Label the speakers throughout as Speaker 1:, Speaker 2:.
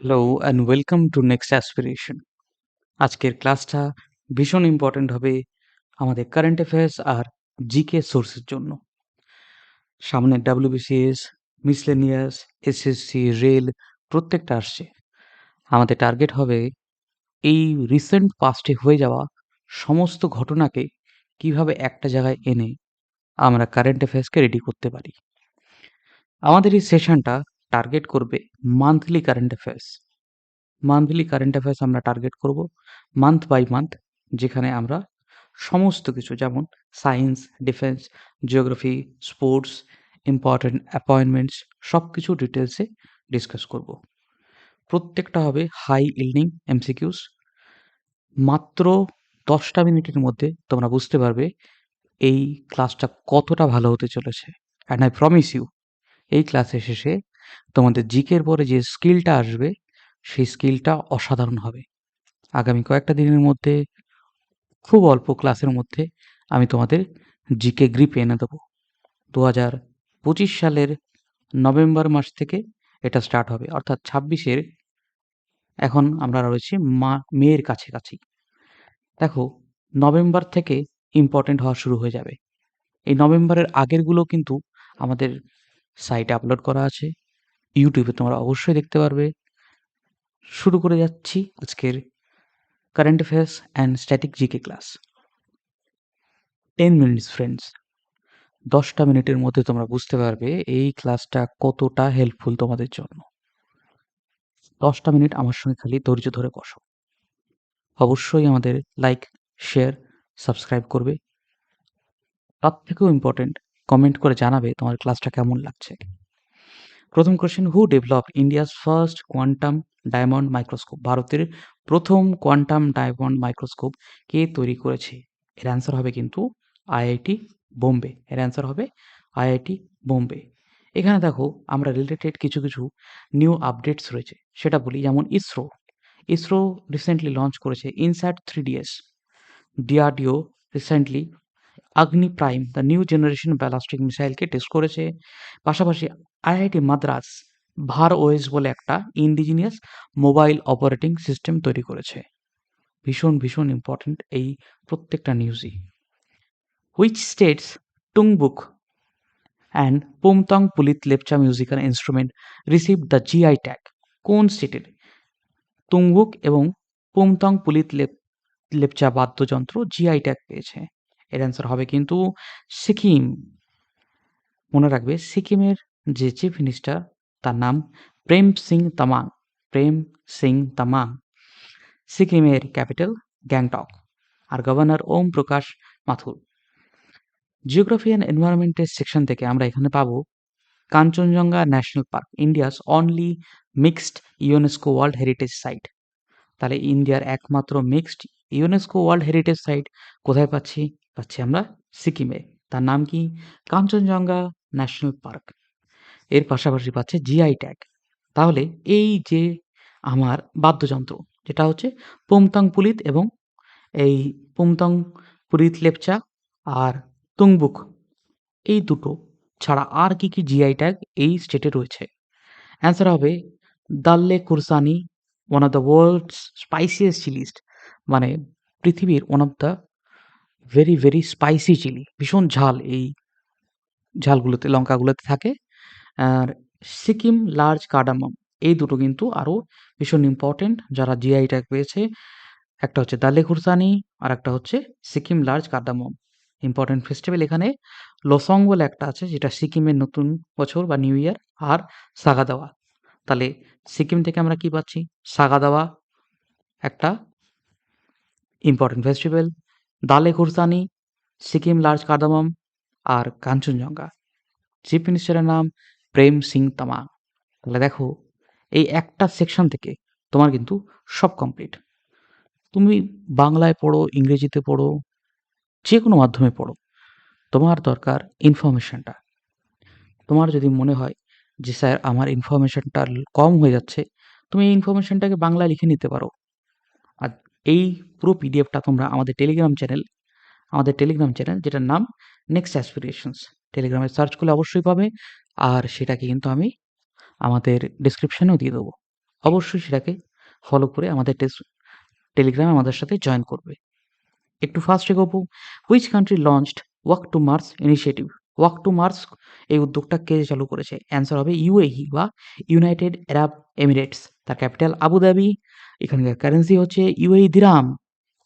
Speaker 1: Hello and welcome to next aspiration. আজকের ক্লাসটা ভীষণ ইম্পর্ট্যান্ট হবে আমাদের কারেন্ট অ্যাফেয়ার্স আর জিকে সোর্সের জন্য। সামনে ডাব্লিউবিসিএস, মিসলেনিয়াস, এসএসসি, রেল প্রত্যেকটা আসছে। আমাদের টার্গেট হবে এই রিসেন্ট পাস্টে হয়ে যাওয়া সমস্ত ঘটনাকে কিভাবে একটা জায়গায় এনে আমরা কারেন্ট অ্যাফেয়ার্সকে রেডি করতে পারি। আমাদের এই সেশনটা টার্গেট করবে monthly current affairs. Monthly current affairs আমরা টার্গেট করব মান্থ বাই মান্থ, যেখানে আমরা সমস্ত কিছু যেমন science, defence, geography, sports, important appointments সব কিছু ডিটেলসে ডিসকাস করব। প্রত্যেকটা হবে হাই ইল্ডিং এমসিকিউস। মাত্র 10টা মিনিটের মধ্যে তোমরা বুঝতে পারবে এই ক্লাসটা কতটা ভালো হতে চলেছে। অ্যান্ড আই প্রমিস ইউ, এই ক্লাসের শেষে তোমাদের জিকের পরে যে স্কিলটা আসবে সেই স্কিলটা অসাধারণ হবে। আগামী কয়েকটা দিনের মধ্যে খুব অল্প ক্লাসের মধ্যে আমি তোমাদের জিকে গ্রিপ এনে দেবো। 2025 সালের নভেম্বর মাস থেকে এটা স্টার্ট হবে, অর্থাৎ 26-এর এখন আমরা রয়েছি মেয়ের কাছাকাছি। দেখো, নভেম্বর থেকে ইম্পর্টেন্ট হওয়া শুরু হয়ে যাবে। এই নভেম্বরের আগেরগুলো কিন্তু আমাদের সাইটে আপলোড করা আছে, ইউটিউবে তোমরা অবশ্যই দেখতে পারবে। শুরু করে যাচ্ছি আজকের current affairs and static GK class. 10 minutes friends. 10টা মিনিটের মধ্যে তোমরা বুঝতে পারবে এই ক্লাসটা কতটা হেল্পফুল তোমাদের জন্য। 10টা মিনিট আমার সঙ্গে খালি ধৈর্য ধরে বসো। অবশ্যই আমাদের লাইক, শেয়ার, সাবস্ক্রাইব করবে। তার থেকেও ইম্পর্টেন্ট, কমেন্ট করে জানাবে তোমার ক্লাসটা কেমন লাগছে। প্রথম question, who develop India's first quantum diamond microscope? ভারতের প্রথম কোয়ান্টাম ডায়মন্ড মাইক্রোস্কোপ কে তৈরি করেছে? এর অ্যান্সার হবে কিন্তু আইআইটি বোম্বে। এর অ্যান্সার হবে আইআইটি বোম্বে। এখানে দেখো, আমরা রিলেটেড কিছু কিছু নিউ আপডেটস রয়েছে সেটা বলি। যেমন ইসরো ইসরো রিসেন্টলি লঞ্চ করেছে INSAT 3DS। DRDO recently Agni prime, the new generation ballistic মিসাইলকে টেস্ট করেছে। পাশাপাশি আইআইটি মাদ্রাস ভার ওএস বলে একটা ইন্ডিজিনিয়াস মোবাইল অপারেটিং সিস্টেম তৈরি করেছে। ভীষণ ভীষণ ইম্পর্টেন্ট এই প্রত্যেকটা নিউজই। Which states Tungbuk and Pumtong Pulit Lepcha musical instrument receive the GI tag? কোন স্টেটের তুংবুক এবং পোমতং পুলিত লেপচা বাদ্যযন্ত্র জিআই ট্যাগ পেয়েছে? এর অ্যান্সার হবে কিন্তু সিকিম। মনে রাখবে, সিকিমের যে চিফ মিনিস্টার তার নাম প্রেম সিং তামাং। প্রেম সিং তামাং। সিকিমের ক্যাপিটাল গ্যাংটক। আর governor Om Prakash Mathur. Geography and এনভায়রনমেন্টের সেকশন থেকে আমরা এখানে পাবো Kanchenjunga national park India's only mixed UNESCO world heritage site. তাহলে ইন্ডিয়ার একমাত্র mixed UNESCO world heritage site কোথায় পাচ্ছি? পাচ্ছি আমরা সিকিমে। তার নাম কি? Kanchenjunga national park. এর পাশাপাশি পাচ্ছে জিআই ট্যাগ। তাহলে এই যে আমার বাদ্যযন্ত্র, যেটা হচ্ছে পোমতাং পুলিত এবং এই পোমতাং পুলিত লেপচা আর তুংবুক, এই দুটো ছাড়া আর কি কি জিআই ট্যাগ এই স্টেটে রয়েছে? অ্যান্সার হবে Dalle Khursani, one of the world's spiciest chiliest, মানে পৃথিবীর one of the very very spicy chili. ভীষণ ঝাল এই ঝালগুলোতে, লঙ্কাগুলোতে থাকে। আর সিকিম লার্জ কার্ডামম, এই দুটো কিন্তু আরও ভীষণ ইম্পর্টেন্ট যারা জিআই ট্যাগ পেয়েছে। একটা হচ্ছে দালে খুরসানি আর একটা হচ্ছে Sikkim large cardamom. Important festival এখানে লোসং বলে একটা আছে, যেটা সিকিমের নতুন বছর বা নিউ ইয়ার। আর সাগা দাওয়া। তাহলে সিকিম থেকে আমরা কি পাচ্ছি? সাগা দাওয়া একটা important festival, Dalle Khursani, Sikkim large cardamom আর কাঞ্চনজঙ্ঘা। চিফ মিনিস্টারের নাম প্রেম সিং তামাং। তাহলে দেখো, এই একটা সেকশন থেকে তোমার কিন্তু সব কমপ্লিট। তুমি বাংলায় পড়ো, ইংরেজিতে পড়ো, যে কোনো মাধ্যমে পড়ো, তোমার দরকার ইনফরমেশনটা। তোমার যদি মনে হয় যে স্যার আমার ইনফরমেশনটা কম হয়ে যাচ্ছে, তুমি এই ইনফরমেশনটাকে বাংলায় লিখে নিতে পারো। আর এই পুরো পিডিএফটা তোমরা আমাদের টেলিগ্রাম চ্যানেল যেটার নাম নেক্সট অ্যাসপিরেশনস, টেলিগ্রামে সার্চ করলে অবশ্যই পাবে। আর সেটাকে কিন্তু আমি আমাদের ডিসক্রিপশনেও দিয়ে দেবো। অবশ্যই সেটাকে ফলো করে আমাদের টেলিগ্রামে আমাদের সাথে জয়েন করবে। একটু ফার্স্ট এগোবো। Which country launched walk to Mars initiative? Walk to Mars এই উদ্যোগটা কে চালু করেছে? অ্যান্সার হবে ইউএই বা ইউনাইটেড আরব এমিরেটস। তার ক্যাপিটাল আবুধাবি। এখানকার কারেন্সি হচ্ছে ইউএই দিরহাম।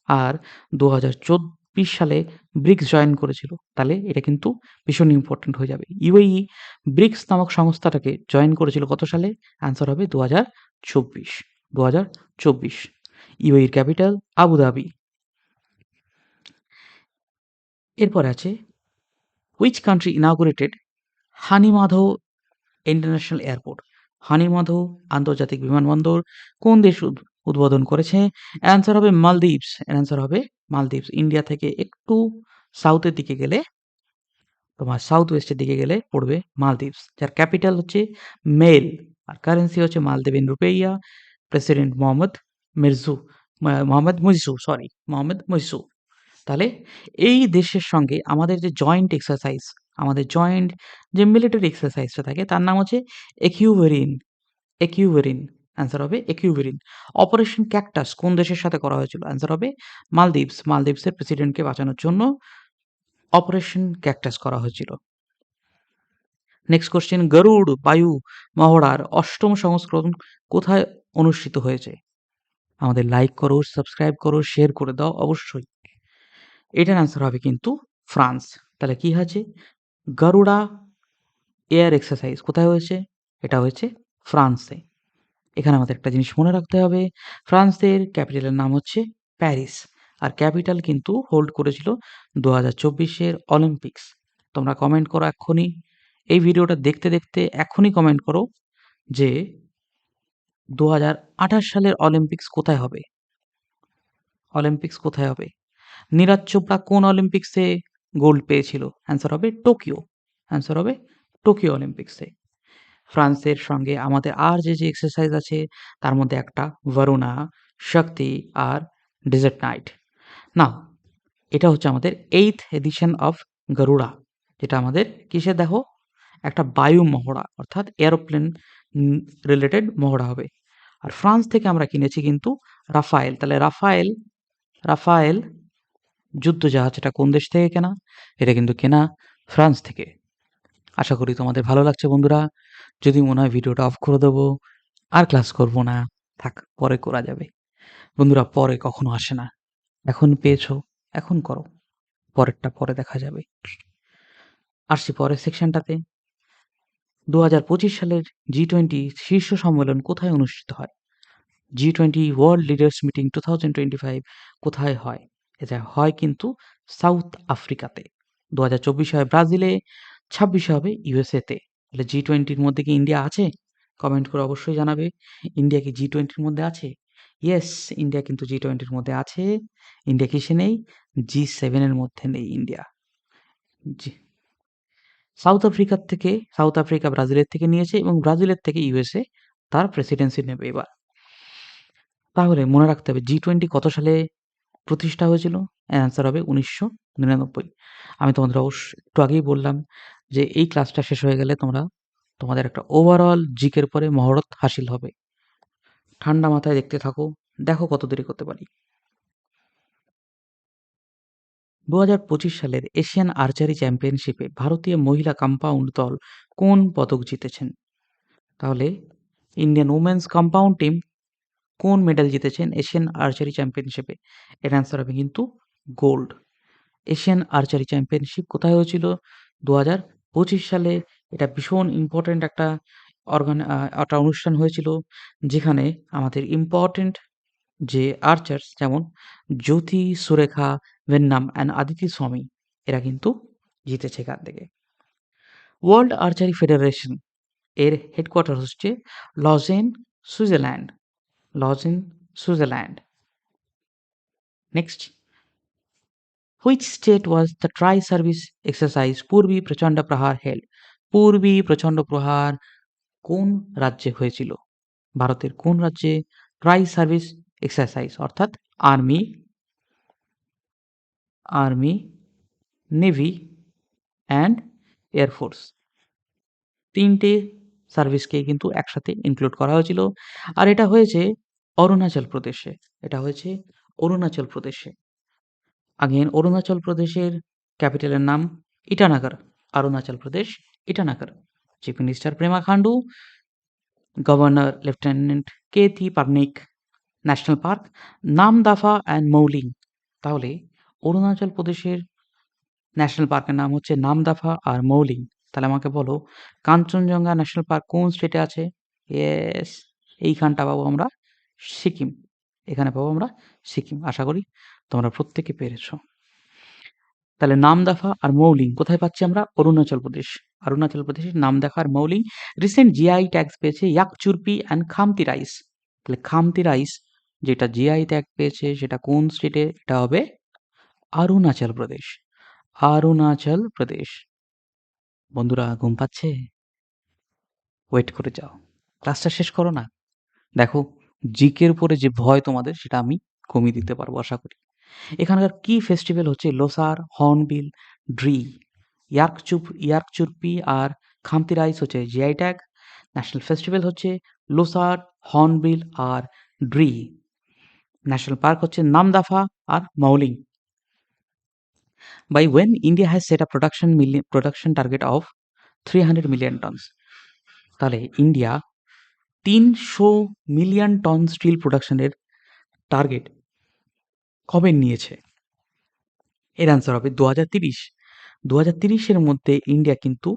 Speaker 1: আর 2024 সালে ব্রিক্স জয়েন করেছিল। তাহলে এটা কিন্তু ভীষণ ইম্পর্টেন্ট হয়ে যাবে। ইউএই ব্রিক্স নামক সংস্থাটাকে জয়েন করেছিল কত সালে? অ্যান্সার হবে 2024। 2024। ইউএইর ক্যাপিটাল আবুধাবি। এরপর আছে which country inaugurated Hanimaadhoo international airport? Hanimaadhoo আন্তর্জাতিক বিমানবন্দর কোন দেশ উদ্বোধন করেছে? অ্যান্সার হবে মালদ্বীপস। অ্যান্সার হবে মালদ্বীপস। ইন্ডিয়া থেকে একটু সাউথের দিকে গেলে, তোমার সাউথ ওয়েস্টের দিকে গেলে পড়বে মালদ্বীপস, যার ক্যাপিটাল হচ্ছে মেল। আর কারেন্সি হচ্ছে মালদ্বীপিয়ান রুপেইয়া। প্রেসিডেন্ট মোহাম্মদ মুইসু। তাহলে এই দেশের সঙ্গে আমাদের যে জয়েন্ট এক্সারসাইজ, আমাদের জয়েন্ট যে মিলিটারি এক্সারসাইজটা থাকে তার নাম হচ্ছে একিউভেরিন। একিউভেরিন। অ্যান্সার হবে একিউভেরিন। অপারেশন ক্যাকটাস কোন দেশের সাথে করা হয়েছিল? অ্যান্সার হবে মালদ্বীপস। মালদ্বীপসের প্রেসিডেন্টকে বাঁচানোর জন্য অপারেশন ক্যাকটাস করা হয়েছিল। নেক্সট কোশ্চেন, গরুড় বায়ু মহড়ার অষ্টম সংস্করণ কোথায় অনুষ্ঠিত হয়েছে? আমাদের লাইক করো, সাবস্ক্রাইব করো, শেয়ার করে দাও অবশ্যই। এটার অ্যান্সার হবে কিন্তু ফ্রান্স। তাহলে কি হয়েছে? গারুড়া এয়ার এক্সারসাইজ কোথায় হয়েছে? এটা হয়েছে ফ্রান্সে। এখানে আমাদের একটা জিনিস মনে রাখতে হবে, ফ্রান্সের ক্যাপিটালের নাম হচ্ছে প্যারিস। আর ক্যাপিটাল কিন্তু হোল্ড করেছিল 2024 অলিম্পিক্স। তোমরা কমেন্ট করো এক্ষুনি, এই ভিডিওটা দেখতে দেখতে এখনই কমেন্ট করো যে 2028 সালের অলিম্পিক্স কোথায় হবে? অলিম্পিক্স কোথায় হবে? নীরাজ চোপড়া কোন অলিম্পিক্সে গোল্ড পেয়েছিল? অ্যান্সার হবে টোকিও। অ্যান্সার হবে টোকিও অলিম্পিক্সে। ফ্রান্সের সঙ্গে আমাদের আর যে এক্সারসাইজ আছে তার মধ্যে একটা ভারুনা, শক্তি আর ডেজার্ট নাইট। না, এটা হচ্ছে আমাদের 8th এডিশন অফ গরুড়া, যেটা আমাদের কিসে দেখো, একটা বায়ু মহড়া অর্থাৎ এরোপ্লেন রিলেটেড মহড়া হবে। আর ফ্রান্স থেকে আমরা কিনেছি কিন্তু রাফায়েল। তাহলে রাফায়েল রাফায়েল যুদ্ধজাহাজ এটা কোন দেশ থেকে কেনা? এটা কিন্তু কেনা ফ্রান্স থেকে। আশা করি তোমাদের ভালো লাগছে বন্ধুরা। যদি মনে হয় ভিডিওটা অফ করে দেবো, আর ক্লাস করব না, থাক পরে করা যাবে। বন্ধুরা পরে কখনো আসে না, এখন পেয়েছো এখন করো, পরেরটা পরে দেখা যাবে। আসছি পরের সেকশনটাতে। 2025 সালের G20 শীর্ষ সম্মেলন কোথায় অনুষ্ঠিত হয়? G20 ওয়ার্ল্ড লিডার্স মিটিং 2025 কোথায় হয়? এটা হয় কিন্তু সাউথ আফ্রিকাতে। 2024 হয় ব্রাজিলে, 26 হবে ইউএসএতে। তাহলে G20-র মধ্যে কি ইন্ডিয়া আছে? কমেন্ট করে অবশ্যই জানাবে। ইন্ডিয়া কি G20-র মধ্যে আছে? ইয়েস, ইন্ডিয়া কিন্তু G20-র মধ্যে আছে। ইন্ডিয়া কিসে নেই? G7-এর মধ্যে নেই ইন্ডিয়া। জি, সাউথ আফ্রিকা ব্রাজিলের থেকে নিয়েছে এবং ব্রাজিলের থেকে ইউএসএ তার প্রেসিডেন্সি নেবে এবার। তাহলে মনে রাখতে হবে G20 কত সালে প্রতিষ্ঠা হয়েছিল? অ্যান্সার হবে 1999। আমি তোমাদের একটু আগেই বললাম যে এই ক্লাসটা শেষ হয়ে গেলে তোমাদের একটা ওভারঅল জিকের পরে মহরত হাসিল হবে। ঠান্ডা মাথায় দেখতে থাকো, দেখো কত দেরি করতে পারি। 2025 সালের এশিয়ান আর্চারি চ্যাম্পিয়নশিপে ভারতীয় মহিলা কম্পাউন্ড দল কোন পদক জিতেছেন? তাহলে ইন্ডিয়ান উমেন্স কম্পাউন্ড টিম কোন মেডেল জিতেছেন এশিয়ান আর্চারি চ্যাম্পিয়নশিপে? এর অ্যান্সার হবে কিন্তু গোল্ড। এশিয়ান আর্চারি চ্যাম্পিয়নশিপ কোথায় হয়েছিল? 2025 সালে। এটা ভীষণ ইম্পর্ট্যান্ট একটা অনুষ্ঠান হয়েছিল, যেখানে আমাদের ইম্পর্ট্যান্ট যে আর্চার্স যেমন জ্যোতি সুরেখা ভেন্নাম অ্যান্ড আদিতি স্বামী এরা কিন্তু জিতেছে এখান থেকে। ওয়ার্ল্ড আর্চারি ফেডারেশন এর হেডকোয়ার্টার হচ্ছে Lausanne, Switzerland. Lausanne, Switzerland. Next, which state was the tri service exercise Purvi Prachand Prahar held? পূর্বী প্রচণ্ড প্রহার কোন রাজ্যে হয়েছিল? ভারতের কোন রাজ্যে ট্রাই সার্ভিস এক্সারসাইজ অর্থাৎ আর্মি, নেভি অ্যান্ড এয়ারফোর্স তিনটে সার্ভিসকেই কিন্তু একসাথে ইনক্লুড করা হয়েছিল। আর এটা হয়েছে অরুণাচল প্রদেশে। এটা হয়েছে অরুণাচল প্রদেশে। আগেন অরুণাচল প্রদেশের ক্যাপিটালের নাম Itanagar. Arunachal Pradesh, Itanagar. Chief minister Pema Khandu, governor lieutenant K T Parnaik, national park Namdapha and Mouling. তাহলে অরুণাচল প্রদেশের ন্যাশনাল পার্কের নাম হচ্ছে নামদাফা আর মৌলিং। তাহলে আমাকে বলো কাঞ্চনজঙ্ঘা ন্যাশনাল পার্ক কোন স্টেটে আছে? ইয়েস, এইখানটা পাবো আমরা সিকিম। এখানে পাবো আমরা সিকিম। আশা করি তোমরা প্রত্যেকে পেরেছ। তাহলে নামদাফা আর মৌলিং কোথায় পাচ্ছি আমরা? অরুণাচল প্রদেশ। অরুণাচল প্রদেশের নামদাফা আর মৌলিং রিসেন্ট জিআই ট্যাগস পেয়েছে ইয়াকচুরপি অ্যান্ড খামতি রাইস। তাহলে খামতি রাইস যেটা জিআই ট্যাগ পেয়েছে সেটা কোন স্টেটে? এটা হবে অরুণাচল প্রদেশ। অরুণাচল প্রদেশ। বন্ধুরা ঘুম পাচ্ছে? ওয়েট করে যাও, ক্লাসটা শেষ করো না। দেখো জিকের উপরে যে ভয় তোমাদের সেটা আমি কমিয়ে দিতে পারবো আশা করি। এখানকার কি ফেস্টিভ্যাল হচ্ছে লোসার, হর্নবিল, ড্রি। ইয়ার্কচুরপি আর খামতি রাইস হচ্ছে জিআই ট্যাগ। ন্যাশনাল ফেস্টিভ্যাল হচ্ছে লোসার, হর্নবিল আর ড্রি। ন্যাশনাল পার্ক হচ্ছে নামদাফা আর Mawlynnong. By when India has set a production target of 300 million tons. তাহলে ইন্ডিয়া 300 মিলিয়ন টন স্টিল প্রোডাকশনের টার্গেট কবে নিয়েছে? এর অ্যান্সার হবে 2030। 2030-এর মধ্যে ইন্ডিয়া কিন্তু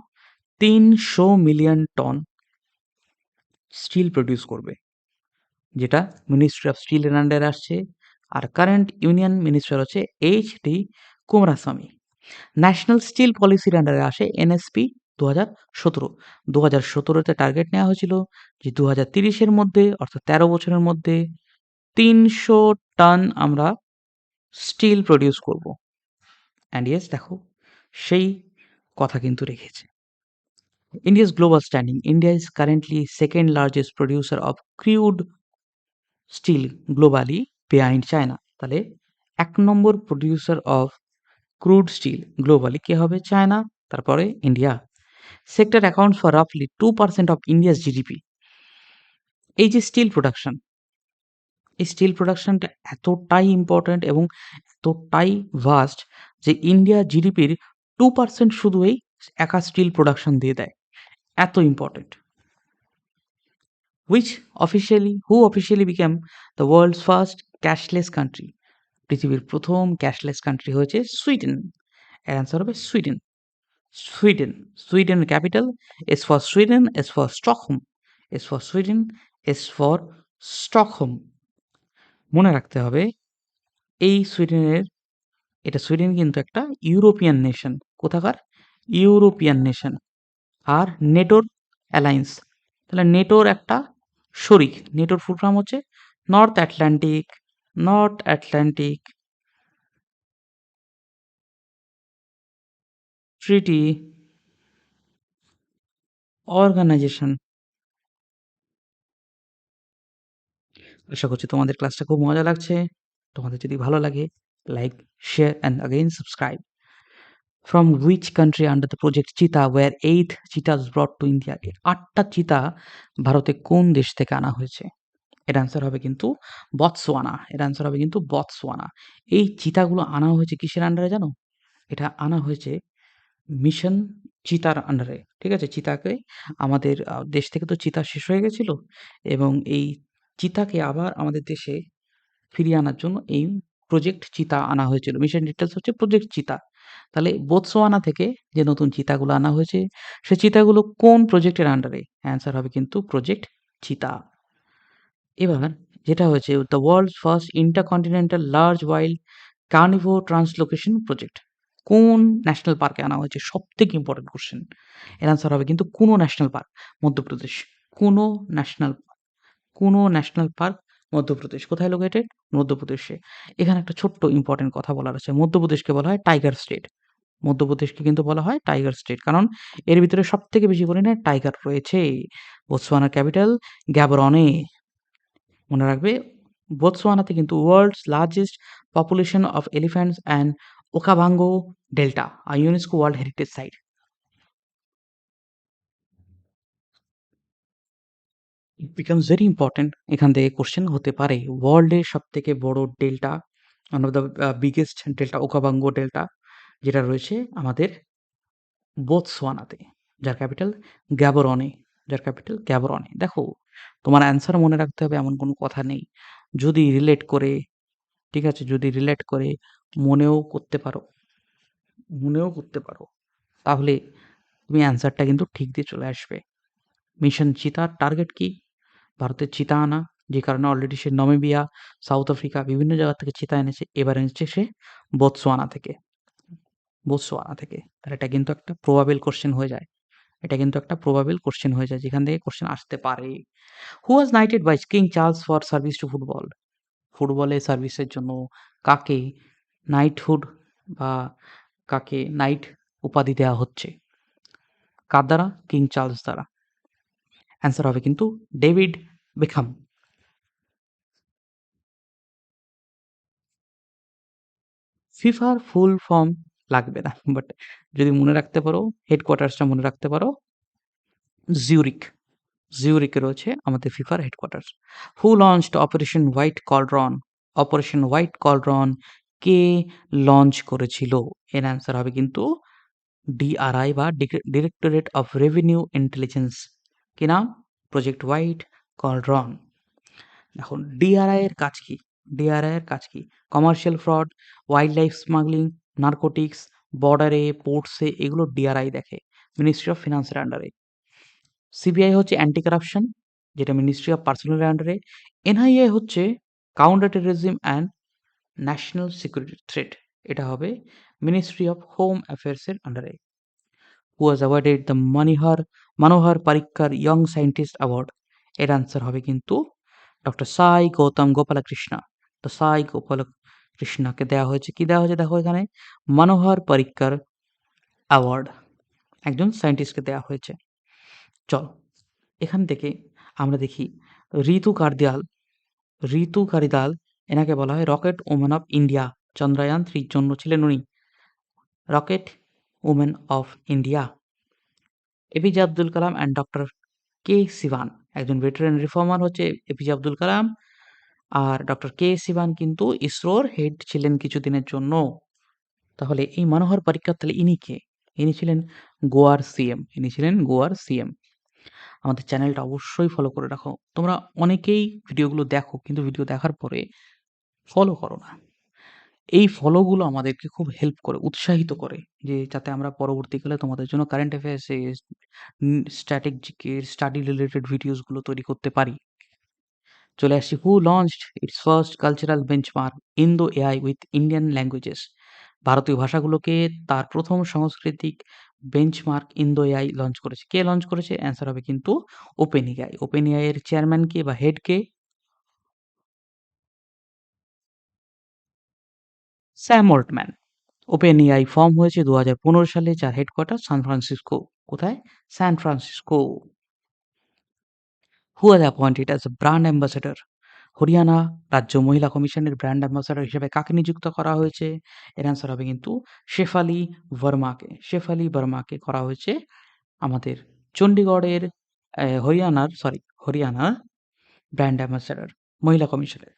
Speaker 1: 300 মিলিয়ন টন স্টিল প্রডিউস করবে, যেটা মিনিস্ট্রি অফ স্টিলের আন্ডারে আসছে। আর কারেন্ট ইউনিয়ন মিনিস্টার হচ্ছে এইচ.ডি. কুমারস্বামী। ন্যাশনাল স্টিল পলিসির আন্ডারে আসে এনএসপি 2017। 2017-তে টার্গেট নেওয়া হয়েছিল যে 2030-এর মধ্যে অর্থাৎ 13 বছরের মধ্যে 300 টন আমরা স্টিল প্রডিউস করব। অ্যান্ড ইয়েস, দেখো সেই কথা কিন্তু রেখেছে। India's global standing. India is currently second largest producer of crude steel globally behind China. তাহলে 1 number producer of crude steel globally কে হবে? চায়না, তারপরে ইন্ডিয়া। সেক্টর অ্যাকাউন্টস ফর রাফলি 2% অফ ইন্ডিয়াস জিডিপি। এই যে স্টিল প্রোডাকশন, এই steel প্রোডাকশনটা এতটাই ইম্পর্ট্যান্ট এবং এতটাই ভাস্ট যে ইন্ডিয়া জিডিপির 2% শুধু এই একা স্টিল প্রোডাকশন দিয়ে দেয়। এত important. Who officially became the world's first cashless country. পৃথিবীর প্রথম ক্যাশলেস কান্ট্রি হয়েছে সুইডেন। এর অ্যান্সার হবে সুইডেন। সুইডেন। সুইডেনের capital S for Sweden, S for Stockholm. S for Sweden, S for Stockholm. মনে রাখতে হবে এই সুইডেন কিন্তু একটা ইউরোপিয়ান নেশন। কোথাকার? European nation. আর নেটোর অ্যালায়েন্স। তাহলে নেটোর একটা শরিক। নেটোর ফুল ফর্ম হচ্ছে নর্থ আটলান্টিক ট্রিটি অর্গানাইজেশন। আশা করছি তোমাদের ক্লাসটা খুব মজা লাগছে। তোমাদের যদি ভালো লাগে, like, share and again subscribe. From which country under the project চিতা ওয়্যার 8 চিতাস ব্রট টু ইন্ডিয়া? এই 8টা চিতা ভারতে কোন দেশ থেকে আনা হয়েছে? এর অ্যান্সার হবে কিন্তু বতসোয়ানা। এর অ্যান্সার হবে কিন্তু বতসোয়ানা। এই চিতাগুলো আনা হয়েছে কিসের আন্ডারে জানো? এটা আনা হয়েছে মিশন চিতার আন্ডারে। ঠিক আছে? চিতাকে আমাদের দেশ থেকে তো চিতা শেষ হয়ে গেছিল এবং এই চিতাকে আবার আমাদের দেশে ফিরিয়ে আনার জন্য এই প্রজেক্ট চিতা আনা হয়েছিল। মিশন ডিটেইলস হচ্ছে প্রজেক্ট চিতা। তাহলে বোতসোয়ানা থেকে যে নতুন চিতাগুলো আনা হয়েছে, সে চিতাগুলো কোন প্রজেক্টের আন্ডারে? অ্যান্সার হবে কিন্তু প্রজেক্ট চিতা। এবার যেটা হয়েছে the world's first intercontinental large wild carnivore translocation project কোন ন্যাশনাল পার্কে আনা হয়েছে? সবথেকে ইম্পর্টেন্ট কোশ্চেন। এর অ্যান্সার হবে কিন্তু কোনো ন্যাশনাল পার্ক, মধ্যপ্রদেশ। কোনো ন্যাশনাল কোনো ন্যাশনাল পার্ক মধ্যপ্রদেশ। কোথায় লোকেটেড? মধ্যপ্রদেশে। এখানে একটা ছোট্ট ইম্পর্টেন্ট কথা বলার আছে। মধ্যপ্রদেশকে বলা হয় টাইগার স্টেট। মধ্যপ্রদেশকে কিন্তু বলা হয় টাইগার স্টেট, কারণ এর ভিতরে সবথেকে বেশি পরিমাণে টাইগার রয়েছে। বোতসোয়ানার ক্যাপিটাল গ্যাবরনে। মনে রাখবে বোতসোয়ানাতে কিন্তু world's largest population of elephants and Okavango delta আর UNESCO world heritage site. It becomes very important. এখান থেকে কোশ্চেন হতে পারে। ওয়ার্ল্ডের সবথেকে বড় delta, one of the biggest delta Okavango delta যেটা রয়েছে আমাদের বোতসোয়ানাতে। যার ক্যাপিটাল গ্যাবরনে, যার ক্যাপিটাল গ্যাবরনে। দেখো, তোমার অ্যান্সার মনে রাখতে হবে এমন কোনো কথা নেই। যদি রিলেট করে, ঠিক আছে? যদি রিলেট করে মনেও করতে পারো, মনেও করতে পারো, তাহলে তুমি অ্যান্সারটা কিন্তু ঠিক দিয়ে চলে আসবে। মিশন চিতার টার্গেট কি? ভারতের চিতা আনা, যে কারণে অলরেডি সে নামিবিয়া, সাউথ আফ্রিকা বিভিন্ন জায়গা থেকে চিতা এনেছে। এবার এনেছে সে বোতসোয়ানা থেকে, বোতসোয়ানা থেকে। তাহলে এটা কিন্তু একটা প্রবাবল কোশ্চেন হয়ে যায়। এটা কিন্তু একটা প্রবাবল কোশ্চেন হয়ে যায়, যেখান থেকে কোশ্চেন আসতে পারে। Who was knighted by King Charles for service to football? ফুটবলে সার্ভিসের জন্য কাকে নাইটহুড বা কাকে নাইট উপাধি দেওয়া হচ্ছে? কার দ্বারা? কিং চার্লস দ্বারা। অ্যান্সার হবে কিন্তু ডেভিড বেকহাম। ফিফার ফুল ফর্ম লাগবে না, বাট যদি মনে রাখতে পারো, হেডকোয়ার্টার্সটা মনে রাখতে পারো, জিউরিক। জিউরিকে রয়েছে আমাদের ফিফার headquarters. Who launched operation white cauldron? Operation white cauldron কে লঞ্চ করেছিল? এর অ্যান্সার হবে কিন্তু ডিআরআই বা ডিরেক্টরেট অফ রেভিনিউ ইন্টেলিজেন্স। কি নাম? Project white কলড্রন। এখন ডিআরআই এর কাজ কি? ডিআরআই এর কাজ কি? Commercial fraud, wild life smuggling, narcotics, বর্ডারে, পোর্টসে, এগুলো ডিআরআই দেখে, মিনিস্ট্রি অফ ফিনান্সের আন্ডারে। সিবিআই হচ্ছে অ্যান্টি কারাপশন, যেটা মিনিস্ট্রি অফ পার্সোনালের আন্ডারে। এনআইএ হচ্ছে counter terrorism and national security threat, এটা হবে মিনিস্ট্রি অফ হোম অ্যাফেয়ার্সের আন্ডারে। Who was awarded the Manohar Parrikar young scientist award? এর আনসার হবে কিন্তু ডক্টর সাই গৌতম গোপালকৃষ্ণ। তো সাই গোপালকৃষ্ণকে দেওয়া হয়েছে, কি দেওয়া হয়েছে দেখো এখানে, মনোহর পারিক্কর অ্যাওয়ার্ড, একজন সায়েন্টিস্টকে দেওয়া হয়েছে। চলো, এখান থেকে আমরা দেখি ঋতু কার্দিয়াল, ঋতু কারিদাল, এনাকে বলা হয় rocket woman of India. Chandrayaan 3 জন্য ছিলেন উনি rocket woman of India. APJ Abdul Kalam and doctor K Sivan, একজন ভেটেরান রিফর্মার হচ্ছে এপিজে আব্দুল কালাম, আর ডক্টর কে সিভান কিন্তু ইসরোর হেড ছিলেন কিছুদিনের জন্য। তাহলে এই মনোহর পারিক্কর, তাহলে ইনি কে? ইনি ছিলেন গোয়ার সিএম, ইনি ছিলেন গোয়ার সিএম। আমাদের চ্যানেলটা অবশ্যই ফলো করে রাখো। তোমরা অনেকেই ভিডিওগুলো দেখো, কিন্তু ভিডিও দেখার পরে ফলো করো না। এই ফলোগুলো আমাদেরকে খুব হেল্প করে, উৎসাহিত করে, যে যাতে আমরা পরবর্তীকালে তোমাদের জন্য কারেন্ট অ্যাফেয়ার্স এ স্ট্যাটিক জিকে, স্টাডি রিলেটেড ভিডিওসগুলো তৈরি করতে পারি। চলে আসছি, who launched its first cultural benchmark Indo AI with Indian languages? ভারতীয় ভাষাগুলোকে তার প্রথম সাংস্কৃতিক বেঞ্চমার্ক ইন্দো এআই লঞ্চ করেছে। কে লঞ্চ করেছে? অ্যান্সার হবে কিন্তু ওপেন এআই। ওপেন এআই এর চেয়ারম্যান কে বা হেড কে? Sam Altman. Open AI form হয়েছে 2015 সালে, যার হেডকোয়ার্টার সান ফ্রান্সিসকো। কোথায়? San Francisco. Who was appointed as a brand ambassador? Haryana রাজ্য মহিলা কমিশনের ব্র্যান্ড অ্যাম্বাসেডর হিসেবে কাকে নিযুক্ত করা হয়েছে? এর অ্যান্সার হবে কিন্তু শেফালি ভার্মাকে। শেফালি ভার্মাকে করা হয়েছে আমাদের চণ্ডীগড়ের হরিয়ানার ব্র্যান্ড অ্যাম্বাসেডর মহিলা কমিশনের।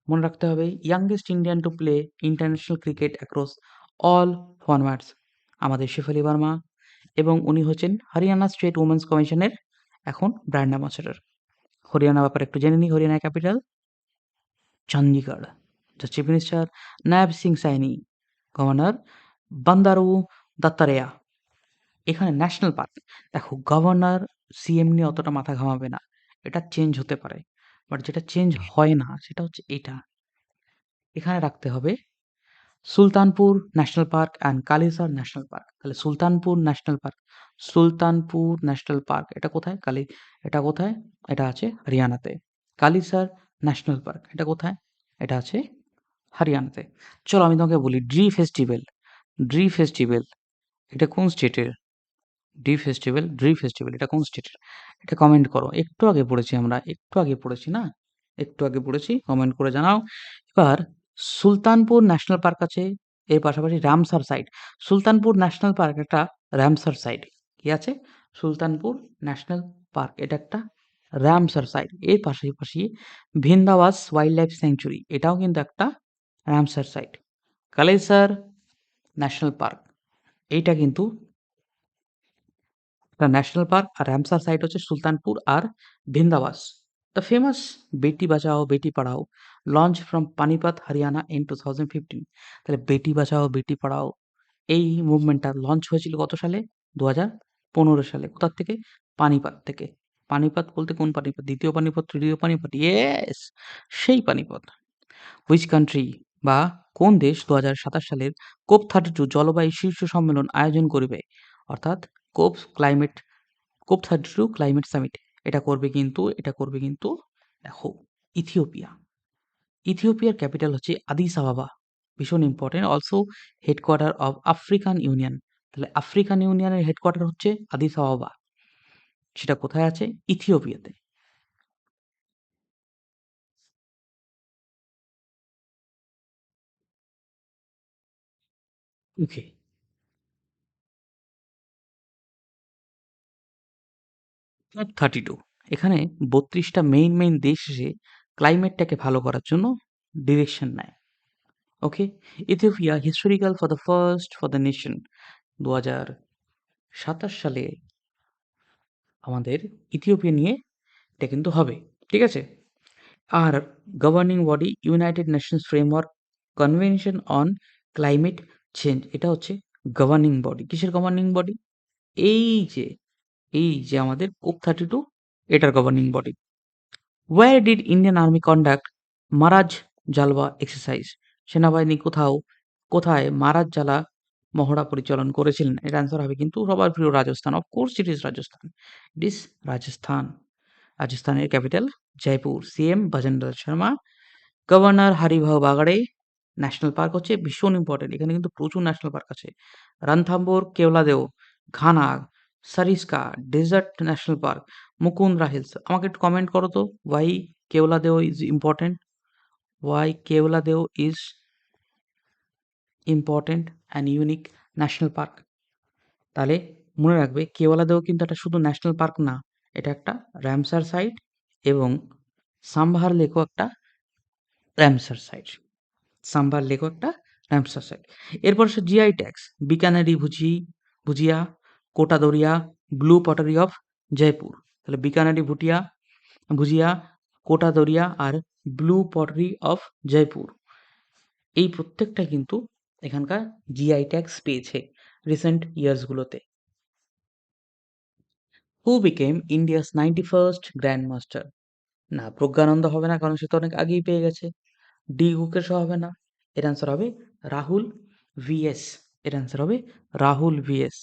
Speaker 1: মনে রাখতে হবে, youngest Indian to play international cricket across all formats আমাদের শেফালি ভার্মা, এবং উনি হচ্ছেন হরিয়ানা স্টেট উমেন্স কমিশনের এখন ব্র্যান্ড অ্যাম্বাসেডর। হরিয়ানা ব্যাপারে একটু জেনে নিই। হরিয়ানার capital Chandigarh. The chief minister Nayab Singh Saini, governor Bandaru Dattatreya. এখানে ন্যাশনাল পার্ক, দেখো গভর্নর সিএম নিয়ে অতটা মাথা ঘামাবে না, এটা চেঞ্জ হতে পারে, বাট যেটা চেঞ্জ হয় না সেটা হচ্ছে এটা। এখানে রাখতে হবে Sultanpur national park and Kalesar national park. তাহলে Sultanpur national park, Sultanpur national park এটা কোথায়? এটা কোথায়? এটা আছে হরিয়ানাতে। কালিসার ন্যাশনাল পার্ক এটা কোথায়? এটা আছে হরিয়ানাতে। চলো আমি তোমাকে বলি, ড্রি ফেস্টিভ্যাল এটা কোন স্টেটের? ড্রি ফেস্টিভ্যাল এটা কোন স্টেটের? এটা কমেন্ট করো। একটু আগে পড়েছি আমরা, একটু আগে পড়েছি না? একটু আগে পড়েছি, কমেন্ট করে জানাও। এবার সুলতানপুর ন্যাশনাল পার্ক আছে, এর পাশাপাশি Ramsar site. Sultanpur national park একটা রামসার সাইট। কি আছে? সুলতানপুর ন্যাশনাল পার্ক এটা একটা রামসার সাইট, এর পাশাপাশি ভিন্দাবাস ওয়াইল্ড লাইফ স্যাংচুরি, এটাও কিন্তু একটা Ramsar site. Kalesar national park, এইটা কিন্তু একটা ন্যাশনাল পার্ক, আর রামসার সাইট হচ্ছে সুলতানপুর আর Bhindawas. The famous Beti Bachao Beti Padhao launch from Panipat Haryana in 2015। তাহলে বেটি বাঁচাও বেটি পড়াও এই মুভমেন্টটা লঞ্চ হয়েছিল কত সালে? 2015 সালে। কোথা থেকে? পানিপত থেকে। পানিপত বলতে কোন পানিপত? দ্বিতীয় পানিপত, তৃতীয় পানিপত? ইয়েস, সেই পানিপত। হুইচ কান্ট্রি বা কোন দেশ 2027 সালের COP32 জলবায়ু শীর্ষ সম্মেলন আয়োজন করবে? অর্থাৎ ক্লাইমেট COP32 ক্লাইমেট সামিট। এটা করবে কিন্তু দেখো ইথিওপিয়া। ইথিওপিয়ার ক্যাপিটাল হচ্ছে আদিস আবাবা। ভীষণ important. Also headquarter of African union. তাহলে আফ্রিকান ইউনিয়নের হেডকোয়ার্টার হচ্ছে আদিস আবাবা। সেটা কোথায় আছে? ইথিওপিয়াতে। ওকে। COP32 এখানে 32টা মেইন দেশ এসে ক্লাইমেটটাকে ভালো করার জন্য ডিরেকশন নেয়। Okay. Ethiopia historical for the first for the nation. 2027 সালে আমাদের ইথিওপিয়া নিয়ে এটা কিন্তু হবে। ঠিক আছে? আর governing body United Nations Framework Convention on Climate Change, এটা হচ্ছে গভর্নিং বডি। কিসের গভর্নিং বডি? এই যে এই যে আমাদের COP32 এটার governing body. Where did Indian army conduct Maru Jwala exercise? সেনাবাহিনী কোথায় মারাজ জালা মহড়া পরিচালন করেছিলেন? এর অ্যান্সার হবে কিন্তু সবার প্রিয় Rajasthan. Of course it is Rajasthan. It is Rajasthan. রাজস্থানের capital Jaipur. CM Bhajendra Sharma. Governor Haribhau Bagde. National park হচ্ছে ভীষণ ইম্পর্টেন্ট। এখানে কিন্তু প্রচুর ন্যাশনাল পার্ক আছে। রণথাম্বোর, কেওলাদেও, ঘানাগ, Sariska desert national park, Mukundra hills. আমাকে একটু কমেন্ট করো তো, why Keoladeo is important? Why Keoladeo is important and unique national park? তাহলে মনে রাখবে কেওলাদেও কিন্তু একটা শুধু ন্যাশনাল পার্ক না, এটা একটা রামসার সাইট এবং সাম্বাহার লেকও একটা রামসার সাইট। সাম্বার লেকও একটা রামসার সাইট। এরপর আসে GI tax. Bikaneri bhujia, Kota Dariya, blue pottery of Jaipur. তাহলে বিকানেরি ভুজিয়া, কোটা দরিয়া আর ব্লু পটারি অফ জয়পুর, এই প্রত্যেকটা কিন্তু এখানকার জিআই ট্যাক্স পেয়েছে রিসেন্ট ইয়ার্সগুলোতে। Who became India's 91st grandmaster? না, প্রজ্ঞানন্দ হবে না, কারণ সে তো অনেক আগেই পেয়ে গেছে। ডি গুকেশও হবে না। এর অ্যান্সার হবে রাহুল ভিএস। এর অ্যান্সার হবে রাহুল ভিএস।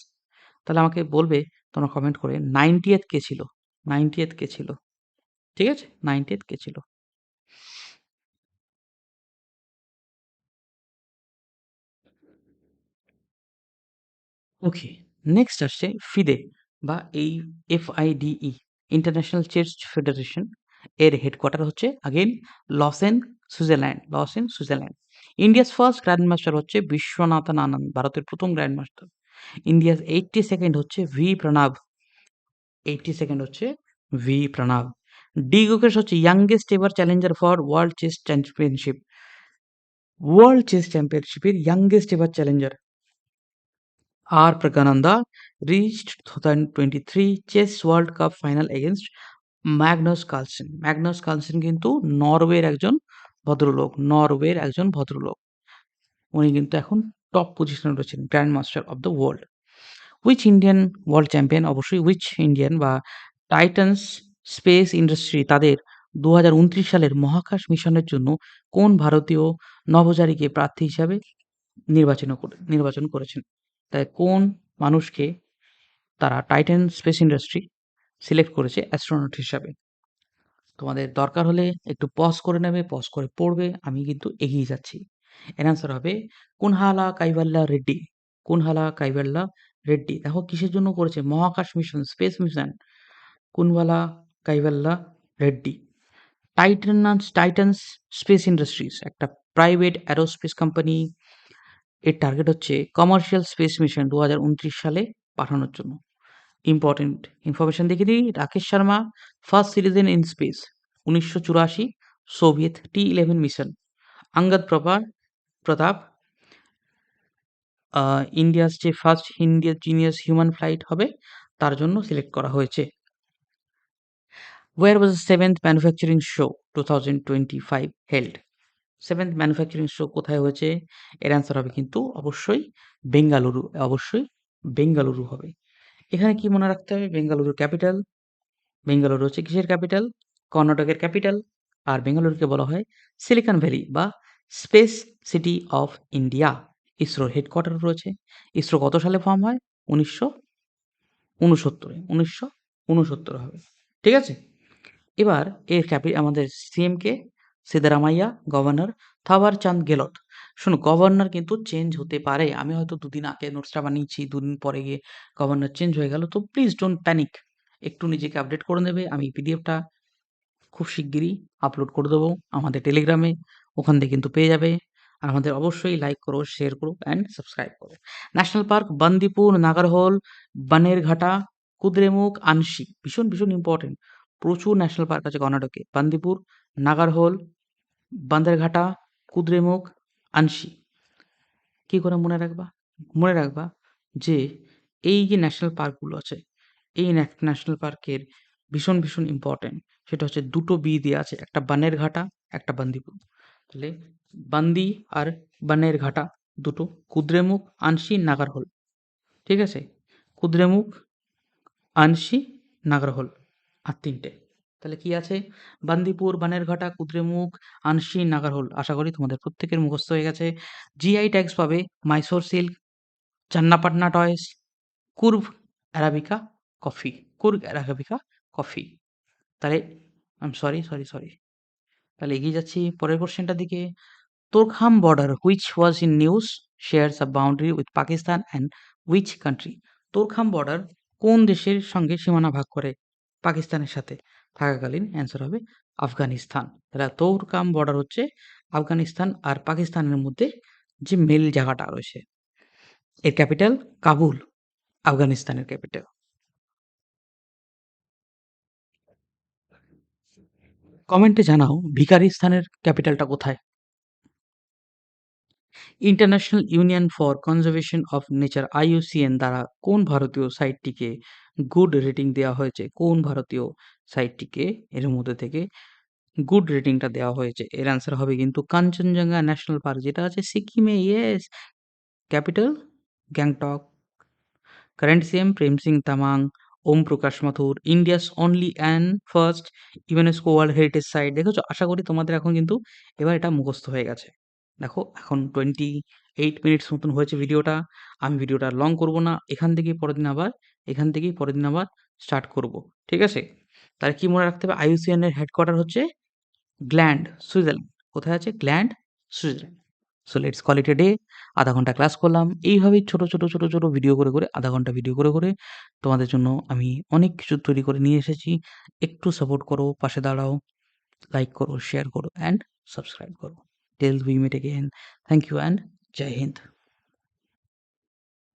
Speaker 1: তাহলে আমাকে বলবে তোমরা কমেন্ট করে 90th কে ছিল? 90th কে ছিল? ঠিক আছে, 90th কে ছিল? ওকে। নেক্সট আসছে ফিদে বা এই FIDE, ইন্টারন্যাশনাল চেস ফেডারেশন। এর হেডকোয়ার্টার হচ্ছে again Lausanne Switzerland. India's first grand master হচ্ছে বিশ্বনাথন আনন্দ, ভারতের প্রথম গ্র্যান্ড মাস্টার। ইন্ডিয়াস 82nd হচ্ছে ভি প্রণব। ডি গুকেশ হচ্ছে youngest ever challenger for world chess চ্যাম্পিয়নশিপের ইয়াংগেস্ট এভার চ্যালেঞ্জার। আর Praggnanandhaa reached 2023 chess world cup final against Magnus Carlsen. Magnus Carlsen কিন্তু নরওয়ের একজন ভদ্রলোক। উনি কিন্তু এখন টপ পজিশনে রয়েছেন, grand master of the world. Which Indian world champion, অবশ্যই হুইচ ইন্ডিয়ান বা টাইটানস স্পেস ইন্ডাস্ট্রি তাদের 2029 সালের মহাকাশ মিশনের জন্য কোন ভারতীয় নভোচারীকে প্রার্থী হিসাবে নির্বাচন করেছেন? তাই কোন মানুষকে তারা টাইটান স্পেস ইন্ডাস্ট্রি সিলেক্ট করেছে অ্যাস্ট্রোনট হিসাবে? তোমাদের দরকার হলে একটু পজ করে নেবে, পজ করে পড়বে, আমি কিন্তু এগিয়ে যাচ্ছি। এর অ্যান্সার হবে কুনহালা কাইভাল্লা রেড্ডি। দেখো কিসের জন্য করেছে? মহাকাশ মিশন, স্পেস মিশন। কুনওয়ালা Kaivalya Reddy. Titans space industries একটা প্রাইভেট অ্যারোস্পেস কোম্পানি। এর টার্গেট হচ্ছে কমার্শিয়াল স্পেস মিশন 2029 সালে পাঠানোর জন্য। ইম্পর্টেন্ট ইনফরমেশন দেখে দিই। Rakesh Sharma first citizen in space 1984 Soviet T11 mission. Angad Pratap India's যে ফার্স্ট ইন্ডিজিনিয়াস হিউম্যান ফ্লাইট হবে তার জন্য সিলেক্ট করা হয়েছে। Where was the 7th manufacturing show 2025 held? 7th manufacturing show কোথায় হয়েছে? এর অ্যান্সার হবে কিন্তু অবশ্যই বেঙ্গালুরু হবে। এখানে কি মনে রাখতে হবে? বেঙ্গালুরু ক্যাপিটাল। বেঙ্গালুরু হচ্ছে কিসের ক্যাপিটাল? কর্ণাটকের ক্যাপিটাল। আর বেঙ্গালুরুকে বলা হয় সিলিকন ভ্যালি বা স্পেস সিটি অফ ইন্ডিয়া। ইসরোর হেডকোয়ার্টার রয়েছে। ইসরো কত সালে ফর্ম হয়? 1969 হবে। ঠিক আছে? এবার এর আমাদের সিএম কে? সিদ্দারামাইয়া। গভর্নর থাওয়ার চাঁদ গেহলট। শোনো, গভর্নর কিন্তু চেঞ্জ হতে পারে। আমি হয়তো দুদিন আগে নোটসটা বানিয়েছি, দুদিন পরে গিয়ে গভর্নর চেঞ্জ হয়ে গেল। তো প্লিজ ডোন্ট প্যানিক। একটু নিজেকে আপডেট করে নেবে। আমি পিডিএফটা খুব শিগগিরই আপলোড করে দেবো আমাদের টেলিগ্রামে। ওখান থেকে কিন্তু পেয়ে যাবে। আর আমাদের অবশ্যই লাইক করো, শেয়ার করো অ্যান্ড সাবস্ক্রাইব করো। National park Bandipur, Nagarhole, Bannerghatta, Kudremukh, Anshi. ভীষণ ইম্পর্টেন্ট। প্রচুর ন্যাশনাল পার্ক আছে কর্ণাটকে। বান্দিপুর, নাগারহোল, বান্দেরঘাটা, কুদ্রেমুখ, আনসি। কি করে মনে রাখবা? মনে রাখবা যে এই যে ন্যাশনাল পার্কগুলো আছে, এই ন্যাশনাল পার্কের ভীষণ ইম্পর্টেন্ট। সেটা হচ্ছে দুটো বি দিয়ে আছে, একটা বানেরঘাটা, একটা বান্দিপুর। তাহলে বান্দি আর বানেরঘাটা দুটো, কুদ্রেমুখ, আনসি, নাগারহোল। ঠিক আছে? কুদ্রেমুখ, আনসি, নাগরহোল আর ৩ টে। তাহলে কি আছে? বান্দিপুর, বানেরঘাটা, কুদ্রেমুখ, আনসি, নাগরহোল। আশা করি তোমাদের প্রত্যেকের মুখস্থ হয়ে গেছে। জিআই ট্যাগস পাবে Mysore silk, Channapatna toys, Coorg arabica coffee. Coorg arabica coffee. তাহলে সরি। তাহলে এগিয়ে যাচ্ছি পরের কোশ্চেনটার দিকে। Torkham border which was in news shares a boundary with Pakistan and which country? Torkham border কোন দেশের সঙ্গে সীমানা ভাগ করে পাকিস্তানের সাথে থাকাকালীন? অ্যান্সার হবে আফগানিস্তান। তাহলে তোরখাম বর্ডার হচ্ছে আফগানিস্তান আর পাকিস্তানের মধ্যে যে মেল জায়গাটা রয়েছে। এর ক্যাপিটাল কাবুল, আফগানিস্তানের ক্যাপিটাল। কমেন্টে জানাও ভিকারিস্তানের ক্যাপিটালটা কোথায়? International union for conservation of nature IUCN দ্বারা কোন ভারতীয় সাইটটিকে গুড রেটিং দেওয়া হয়েছে? কোন ভারতীয় সাইটটিকে এর মধ্যে থেকে গুড রেটিংটা দেওয়া হয়েছে? এর অ্যান্সার হবে কিন্তু কাঞ্চনজঙ্ঘা ন্যাশনাল পার্ক, যেটা আছে সিকিমে। Yes. Capital Gangtok. Current CM Prem Singh Tamang. Om Prakash Mathur. India's only and first UNESCO world heritage site. দেখেছো? আশা করি তোমাদের এখন কিন্তু এবার এটা মুখস্থ হয়ে গেছে। দেখো এখন 28 মিনিটস মতন হয়েছে ভিডিওটা। আমি ভিডিওটা লং করব না। এখান থেকেই পরের দিন আবার স্টার্ট করব। ঠিক আছে? তাহলে কি মনে রাখতে হবে? IUCN এর হেডকোয়ার্টার হচ্ছে গ্ল্যান্ড, সুইজারল্যান্ড। কোথায় আছে? Gland, Switzerland. So let's call it a day. আধা ঘন্টা ক্লাস করলাম। এইভাবেই ছোট ভিডিও করে আধা ঘন্টা ভিডিও করে তোমাদের জন্য আমি অনেক কিছু তৈরি করে নিয়ে এসেছি। একটু সাপোর্ট করো, পাশে দাঁড়াও, লাইক করো, শেয়ার করো অ্যান্ড সাবস্ক্রাইব করো। Till we meet again. Thank you and Jai Hind.